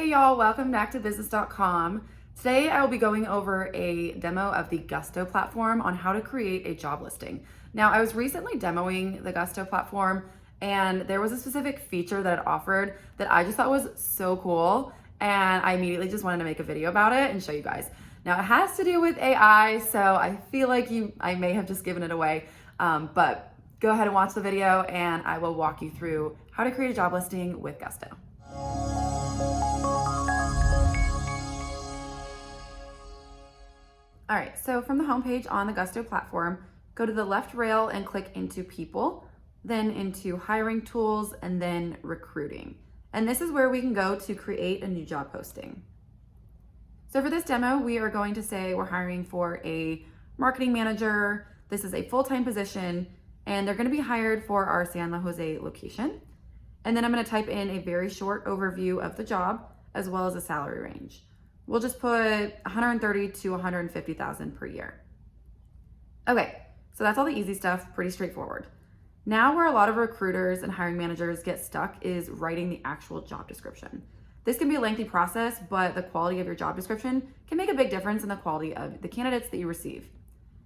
Hey y'all, welcome back to business.com. Today I will be going over a demo of the Gusto platform on how to create a job listing. Now I was recently demoing the Gusto platform and there was a specific feature that it offered that I just thought was so cool, and I immediately just wanted to make a video about it and show you guys. Now it has to do with AI, so I feel like I may have just given it away, but go ahead and watch the video and I will walk you through how to create a job listing with Gusto. All right, so from the homepage on the Gusto platform, go to the left rail and click into People, then into Hiring Tools, and then Recruiting. And this is where we can go to create a new job posting. So for this demo, we are going to say we're hiring for a marketing manager. This is a full-time position, and they're gonna be hired for our San Jose location. And then I'm gonna type in a very short overview of the job, as well as a salary range. We'll just put 130 to 150,000 per year. Okay, so that's all the easy stuff, pretty straightforward. Now where a lot of recruiters and hiring managers get stuck is writing the actual job description. This can be a lengthy process, but the quality of your job description can make a big difference in the quality of the candidates that you receive.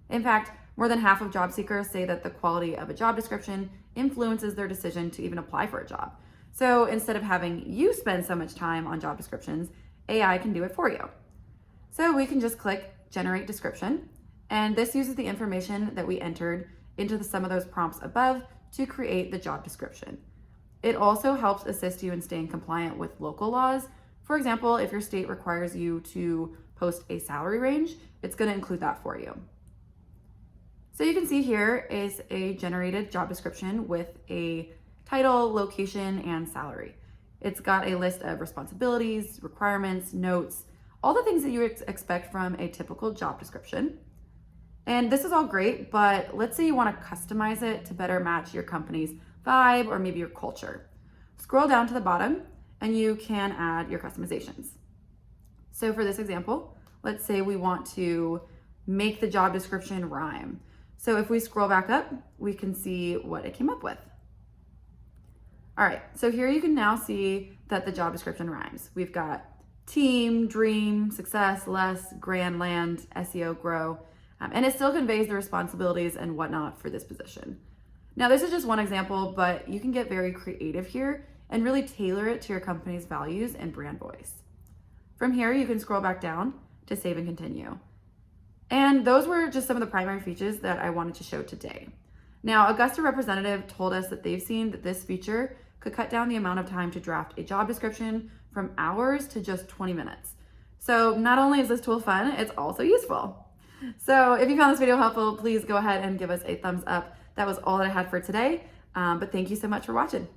In fact, more than half of job seekers say that the quality of a job description influences their decision to even apply for a job. So instead of having you spend so much time on job descriptions, AI can do it for you. So we can just click Generate Description, and this uses the information that we entered into some of those prompts above to create the job description. It also helps assist you in staying compliant with local laws. For example, if your state requires you to post a salary range, it's going to include that for you. So you can see here is a generated job description with a title, location, and salary. It's got a list of responsibilities, requirements, notes, all the things that you expect from a typical job description. And this is all great, but let's say you want to customize it to better match your company's vibe or maybe your culture. Scroll down to the bottom and you can add your customizations. So for this example, let's say we want to make the job description rhyme. So if we scroll back up, we can see what it came up with. All right, so here you can now see that the job description rhymes. We've got team, dream, success, less, grand, land, SEO, grow, and it still conveys the responsibilities and whatnot for this position. Now, this is just one example, but you can get very creative here and really tailor it to your company's values and brand voice. From here, you can scroll back down to save and continue. And those were just some of the primary features that I wanted to show today. Now, a Gusto representative told us that they've seen that this feature could cut down the amount of time to draft a job description from hours to just 20 minutes. So not only is this tool fun, it's also useful. So if you found this video helpful, please go ahead and give us a thumbs up. That was all that I had for today, but thank you so much for watching.